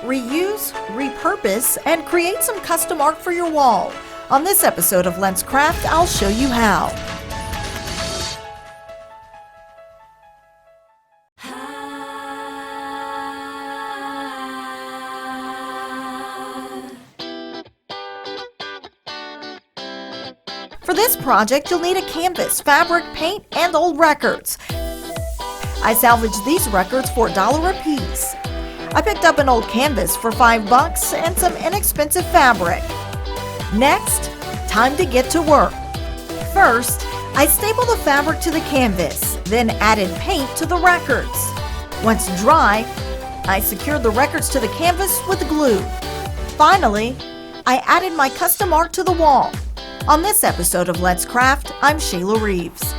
reuse, repurpose, and create some custom art for your wall. On this episode of Let's Craft, I'll show you how. For this project, you'll need a canvas, fabric, paint, and old records. I salvaged these records for $1 a piece. I picked up an old canvas for $5 and some inexpensive fabric. Next, time to get to work. First, I stapled the fabric to the canvas, then added paint to the records. Once dry, I secured the records to the canvas with glue. Finally, I added my custom art to the wall. On this episode of Let's Craft, I'm Shayla Reaves.